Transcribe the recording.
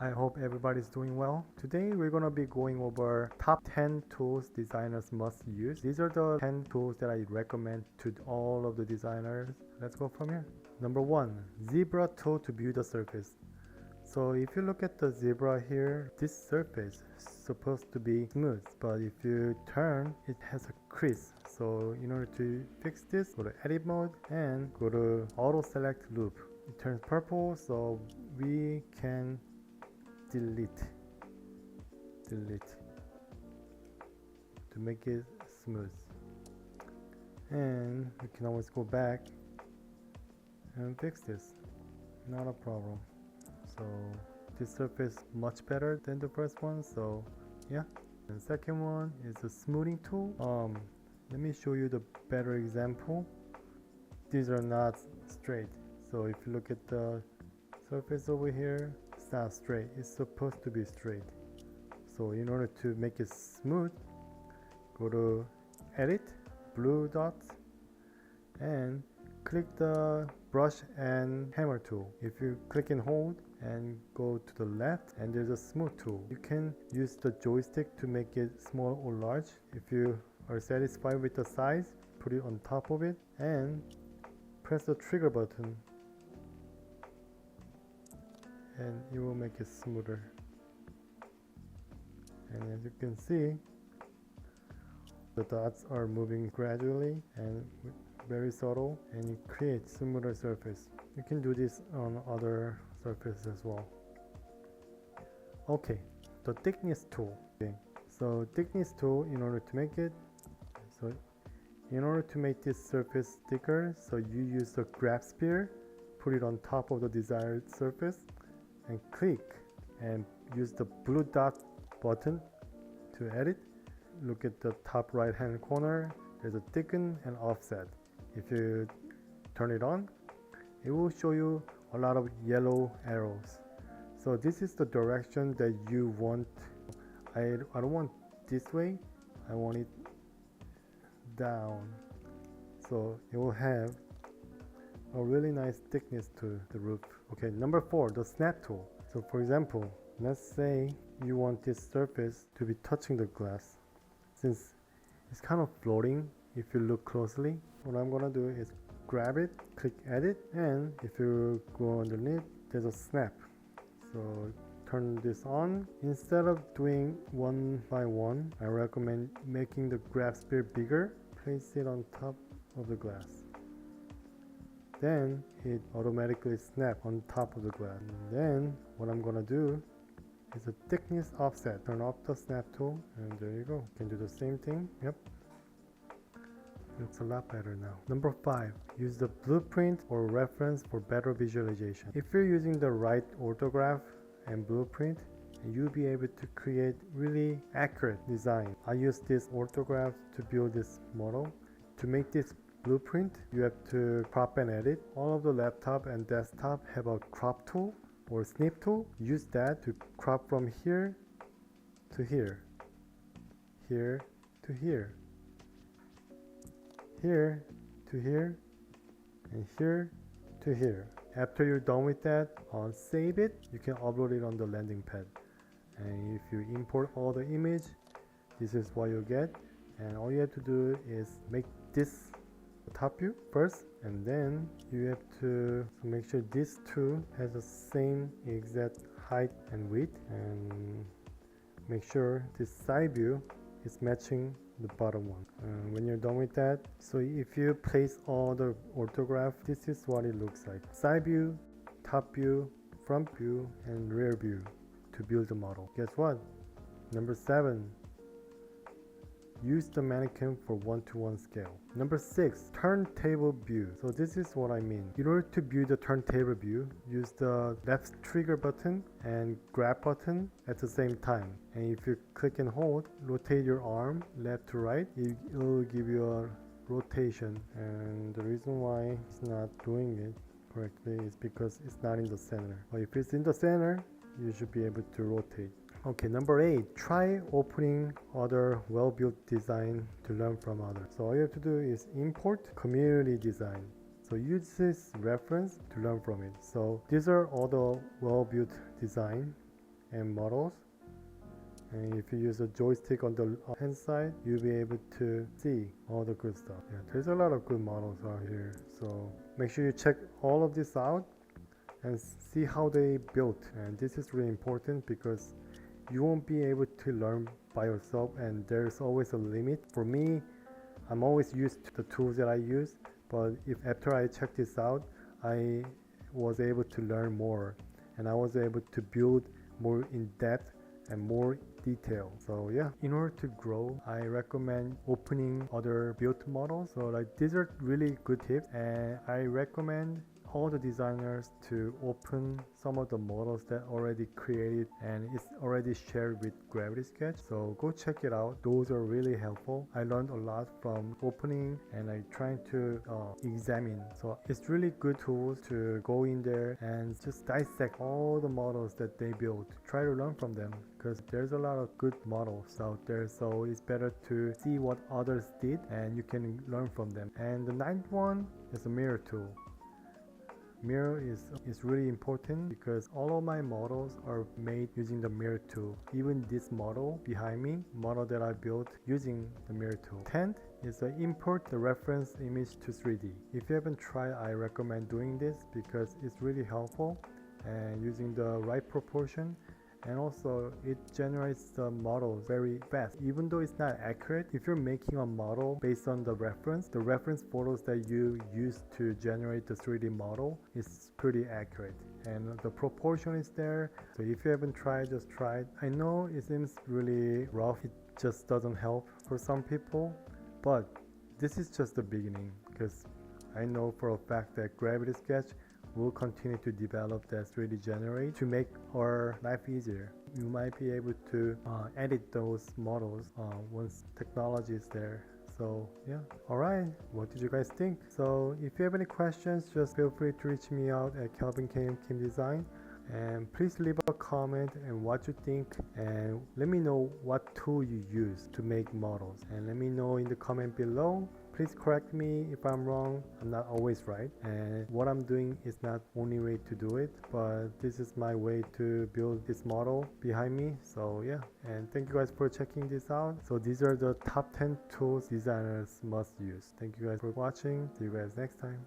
I hope everybody's doing well. Today we're gonna be going over top 10 tools designers must use. These are the 10 tools that I recommend to all of the designers. Let's go from here. Number 1, zebra tool to view the surface. So if you look at the zebra here, this surface is supposed to be smooth, but if you turn, it has a crease. So in order to fix this, go to edit mode and go to auto select loop. It turns purple, so we can delete to make it smooth, and we can always go back and fix this, not a problem. So this surface much better than the first one, so yeah. And second one is the smoothing tool. Let me show you the better example. These are not straight, so if you look at the surface over here, it's not straight, it's supposed to be straight. So in order to make it smooth, go to edit, blue dot, and click the brush and hammer tool. If you click and hold and go to the left, and there's a smooth tool. You can use the joystick to make it small or large. If you are satisfied with the size, put it on top of it and press the trigger button, and it will make it smoother. And as you can see, the dots are moving gradually and very subtle, and it creates smoother surface. You can do this on other surfaces as well. Okay, the thickness tool. Okay. So thickness tool, in order to make this surface thicker, so you use the grab spear, put it on top of the desired surface, and click and use the blue dot button to edit. Look at the top right hand corner, there's a thicken and offset. If you turn it on, it will show you a lot of yellow arrows. So this is the direction that you want. I don't want this way, I want it down. So it will have a really nice thickness to the roof. Okay, number 4, the snap tool. So for example, let's say you want this surface to be touching the glass. Since it's kind of floating, if you look closely, what I'm gonna do is grab it, click edit, and if you go underneath, there's a snap. So turn this on. Instead of doing one by one, I recommend making the grab spear bigger, place it on top of the glass. Then it automatically snaps on top of the glass. And then what I'm gonna do is a thickness offset. Turn off the snap tool, and there you go. You can do the same thing. Yep. Looks a lot better now. Number 5, use the blueprint or reference for better visualization. If you're using the right orthograph and blueprint, you'll be able to create really accurate design. I use this orthograph to build this model. To make this blueprint, you have to crop and edit. All of the laptop and desktop have a crop tool or snip tool. Use that to crop from here to here, here to here, here to here, and here to here. After you're done with that, save it. You can upload it on the landing pad, and if you import all the image, this is what you'll get. And all you have to do is make this top view first, and then you have to make sure this two has the same exact height and width, and make sure this side view is matching the bottom one. When you're done with that, so if you place all the orthograph, this is what it looks like: side view, top view, front view, and rear view to build the model. Guess what? Number 7, use the mannequin for 1:1 scale. Number 6, turntable view. So this is what I mean. In order to view the turntable view, use the left trigger button and grab button at the same time. And if you click and hold, rotate your arm left to right, it will give you a rotation. And the reason why it's not doing it correctly is because it's not in the center. But if it's in the center, you should be able to rotate. Okay, number 8, try opening other well-built design to learn from others. So all you have to do is import community design. So use this reference to learn from it. So these are all the well-built design, and models. And if you use a joystick on the hand side, you'll be able to see all the good stuff. Yeah, there's a lot of good models out here, so make sure you check all of this out and see how they built. And this is really important because you won't be able to learn by yourself, and there's always a limit. For me, I'm always used to the tools that I use, but if after I checked this out, I was able to learn more, and I was able to build more in depth and more detail. So yeah, in order to grow, I recommend opening other built models. So like, these are really good tips, and I recommend all the designers to open some of the models that already created and it's already shared with Gravity Sketch. So go check it out. Those are really helpful. I learned a lot from opening and I trying to examine. So it's really good tools to go in there and just dissect all the models that they built. Try to learn from them, because there's a lot of good models out there, so it's better to see what others did and you can learn from them. And the ninth one is a mirror tool. Mirror is really important because all of my models are made using the mirror tool. Even this model behind me, model that I built using the mirror tool. 10th is import the reference image to 3D. If you haven't tried, I recommend doing this because it's really helpful and using the right proportion, and also it generates the model very fast. Even though it's not accurate, if you're making a model based on the reference photos that you use to generate the 3D model is pretty accurate, and the proportion is there. So if you haven't tried, just try it. I know it seems really rough, it just doesn't help for some people, but this is just the beginning, because I know for a fact that Gravity Sketch will continue to develop that 3D generate to make our life easier. You might be able to edit those models once technology is there. So yeah, alright, what did you guys think? So if you have any questions, just feel free to reach me out at Calvin Kim Design, and please leave a comment and what you think, and let me know what tool you use to make models, and let me know in the comment below. Please correct me if I'm wrong. I'm not always right, and what I'm doing is not only way to do it, but this is my way to build this model behind me. So yeah, and thank you guys for checking this out. So these are the top 10 tools designers must use. Thank you guys for watching. See you guys next time.